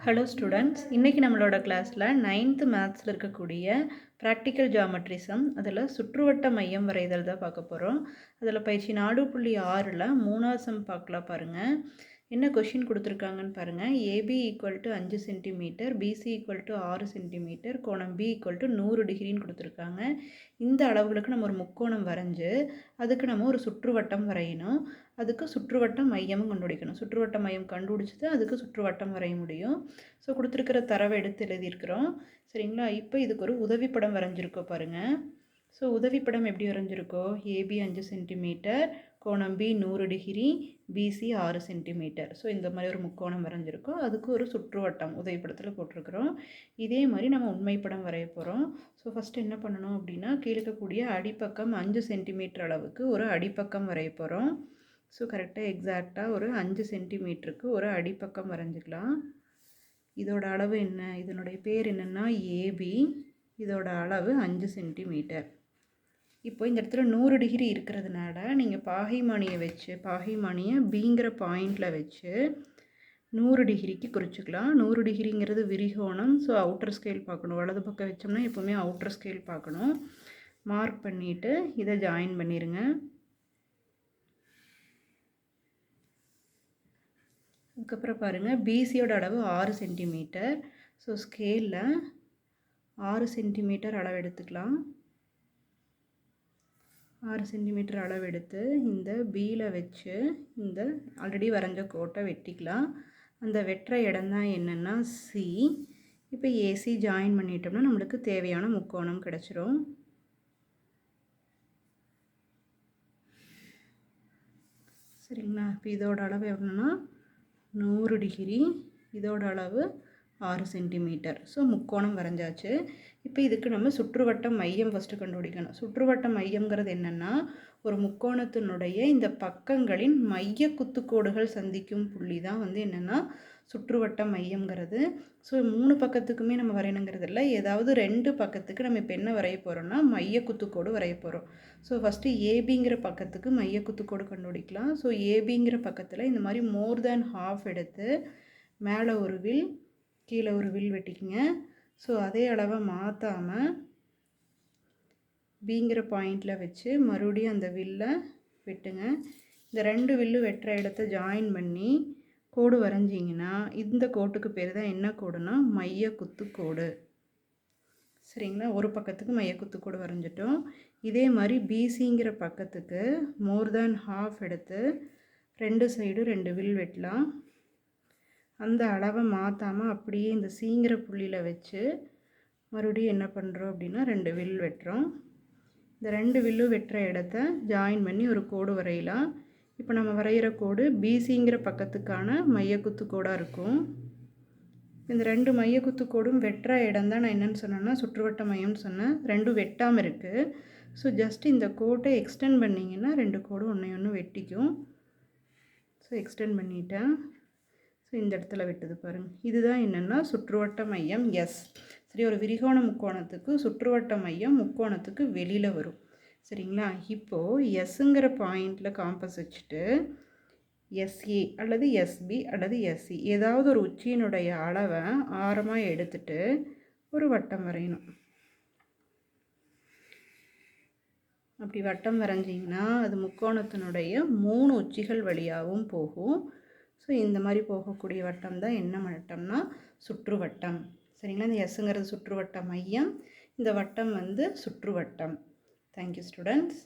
Hello students, இன்றைக்கி நம்மளோட கிளாஸில் 9th மேத்ஸில் இருக்கக்கூடிய ப்ராக்டிக்கல் ஜாமெட்ரிசம் அதில் சுற்றுவட்ட மையம் வரைதல் தான் பார்க்க போகிறோம். அதில் பயிற்சி 4.6ல் 3வது சம் பார்க்கலாம். பாருங்கள், என்ன கொஷின் கொடுத்துருக்காங்கன்னு பாருங்கள். AB equal to 5 centimetre, BC equal to 6 centimetre, கோணம் பி ஈக்குவல் டு 100 டிகிரின்னு கொடுத்துருக்காங்க. இந்த அளவுகளுக்கு நம்ம ஒரு முக்கோணம் வரைஞ்சி அதுக்கு நம்ம ஒரு சுற்றுவட்டம் வரையணும். அதுக்கு சுற்றுவட்ட மையமும் கண்டுபிடிக்கணும். சுற்றுவட்ட மையம் கண்டுபிடிச்சிட்டு அதுக்கு சுற்றுவட்டம் வரைய முடியும். ஸோ கொடுத்துருக்கிற தரவை எடுத்து எழுதியிருக்கிறோம். சரிங்களா? இப்போ இதுக்கு ஒரு உதவிப்படம் வரைஞ்சிருக்கோம் பாருங்கள். ஸோ உதவிப்படம் எப்படி வரைஞ்சிருக்கோ, ஏபி 5 சென்டிமீட்டர், கோணம் B 100 degree, BC 6 centimetre. So இந்த மாதிரி ஒரு முக்கோணம் வரைஞ்சிருக்கோம். அதுக்கு ஒரு சுற்றுவட்டம் உதவிப்படத்தில் போட்டிருக்கிறோம். இதே மாதிரி நம்ம உண்மைப்படம் வரைய போகிறோம். ஸோ ஃபஸ்ட்டு என்ன பண்ணணும் அப்படின்னா, கீழே இருக்கக்கூடிய அடிப்பக்கம் 5 சென்டிமீட்டர் அளவுக்கு ஒரு அடிப்பக்கம் வரைய போகிறோம். ஸோ கரெக்டாக எக்ஸாக்டாக ஒரு 5 சென்டிமீட்டருக்கு ஒரு அடிப்பக்கம் வரைஞ்சிக்கலாம். இதோட அளவு என்ன, இதனுடைய பேர் என்னென்னா ஏபி. இதோட அளவு 5 சென்டிமீட்டர். இப்போ இந்த இடத்துல 100 டிகிரி இருக்கிறதுனால நீங்கள் பாகைமானியை பிங்கிற பாயிண்டில் வச்சு 100 டிகிரிக்கு குறிச்சிக்கலாம். 100 டிகிரிங்கிறது விரிகோணம். ஸோ அவுட்டர் ஸ்கேல் பார்க்கணும். வலது பக்கம் வச்சோம்னா எப்போவுமே அவுட்டர் ஸ்கேல் பார்க்கணும். மார்க் பண்ணிவிட்டு இதை ஜாயின் பண்ணிடுங்க. அதுக்கப்புறம் பாருங்கள், பிசியோட அளவு 6 சென்டிமீட்டர். ஸோ ஸ்கேலில் 6 சென்டிமீட்டர் அளவு எடுத்துக்கலாம். 6 சென்டிமீட்டர் அளவு எடுத்து இந்த பியில் வச்சு இந்த ஆல்ரெடி வரைஞ்ச கோட்டை வெட்டிக்கலாம். அந்த வெட்டுற இடம் தான் என்னென்னா சி. இப்போ ஏசி ஜாயின் பண்ணிட்டோம்னா நம்மளுக்கு தேவையான முக்கோணம் கிடச்சிரும். சரிங்களா? இப்போ இதோட அளவு எவ்வளோன்னா 100 டிகிரி, இதோட அளவு 6 சென்டிமீட்டர். ஸோ முக்கோணம் வரைஞ்சாச்சு. இப்போ இதுக்கு நம்ம சுற்றுவட்ட மையம் ஃபஸ்ட்டு கண்டுபிடிக்கணும். சுற்றுவட்ட மையங்கிறது என்னென்னா, ஒரு முக்கோணத்தினுடைய இந்த பக்கங்களின் மைய குத்துக்கோடுகள் சந்திக்கும் புள்ளி தான் என்னென்னா சுற்றுவட்ட மையங்கிறது. ஸோ 3 பக்கத்துக்குமே நம்ம வரையணுங்கிறது இல்லை, ஏதாவது 2 பக்கத்துக்கு நம்ம இப்போ என்ன வரைய போகிறோம்னா மைய குத்துக்கோடு வரைய போகிறோம். ஸோ ஃபஸ்ட்டு ஏபிங்கிற பக்கத்துக்கு மைய குத்துக்கோடு கண்டுபிடிக்கலாம். ஸோ ஏபிங்கிற பக்கத்தில் இந்த மாதிரி மோர் தேன் ஹாஃப் எடுத்து மேலே ஒரு வில் கீழே ஒரு வில் வெட்டிக்குங்க. ஸோ அதே அளவை மாற்றாமல் பிங்கிற பாயிண்டில் வச்சு மறுபடியும் அந்த வில்லை வெட்டுங்க. இந்த 2 வில்லு வெட்டுற இடத்த ஜாயின் பண்ணி கோடு வரைஞ்சிங்கன்னா இந்த கோட்டுக்கு பேர் தான் என்ன கோடுனா மைய குத்துக்கோடு. சரிங்களா? ஒரு பக்கத்துக்கு மைய குத்துக்கோடு வரைஞ்சிட்டோம். இதே மாதிரி பிசிங்கிற பக்கத்துக்கு மோர் தேன் ஹாஃப் எடுத்து 2 சைடு 2 வில் வெட்டலாம். அந்த அளவை மாற்றாமல் அப்படியே இந்த சிங்கிற புள்ளியில் வச்சு மறுபடியும் என்ன பண்ணுறோம் அப்படின்னா 2 வில் வெட்டுறோம். இந்த 2 வில்லு வெட்டுற இடத்த ஜாயின் பண்ணி ஒரு கோடு வரையலாம். இப்போ நம்ம வரைகிற கோடு பிசிங்கிற பக்கத்துக்கான மையக்குத்து கோடாக இருக்கும். இந்த 2 மையக்குத்து கோடும் வெட்டுற இடம் தான் நான் என்னென்னு சொன்னேன்னா சுற்றுவட்ட மையம்னு சொன்னேன். 2 வெட்டாமல் இருக்குது. ஸோ ஜஸ்ட் இந்த கோட்டை எக்ஸ்டெண்ட் பண்ணிங்கன்னா 2 கோடும் ஒன்று வெட்டிக்கும். ஸோ எக்ஸ்டெண்ட் பண்ணிட்டேன். ஸோ இந்த இடத்துல வெட்டுது பாருங்கள். இதுதான் என்னென்னா சுற்றுவட்ட மையம் எஸ். சரி, ஒரு விரிகோண முக்கோணத்துக்கு சுற்றுவட்ட மையம் முக்கோணத்துக்கு வெளியில் வரும். சரிங்களா? இப்போது எஸ்ஸுங்கிற பாயிண்டில் காம்பஸ் வச்சுட்டு எஸ்ஏ அல்லது எஸ்பி அல்லது எஸ்சி ஏதாவது ஒரு உச்சியினுடைய அளவை ஆரமாக எடுத்துட்டு ஒரு வட்டம் வரையணும். அப்படி வட்டம் வரைஞ்சிங்கன்னா அது முக்கோணத்தினுடைய 3 உச்சிகள் வழியாகவும் போகும். ஸோ இந்த மாதிரி போகக்கூடிய வட்டம் தான் என்ன வட்டம்னா சுற்றுவட்டம். சரிங்களா? இந்த எஸ்ஸுங்கிறது சுற்றுவட்ட மையம், இந்த வட்டம் சுற்றுவட்டம். Thank you students.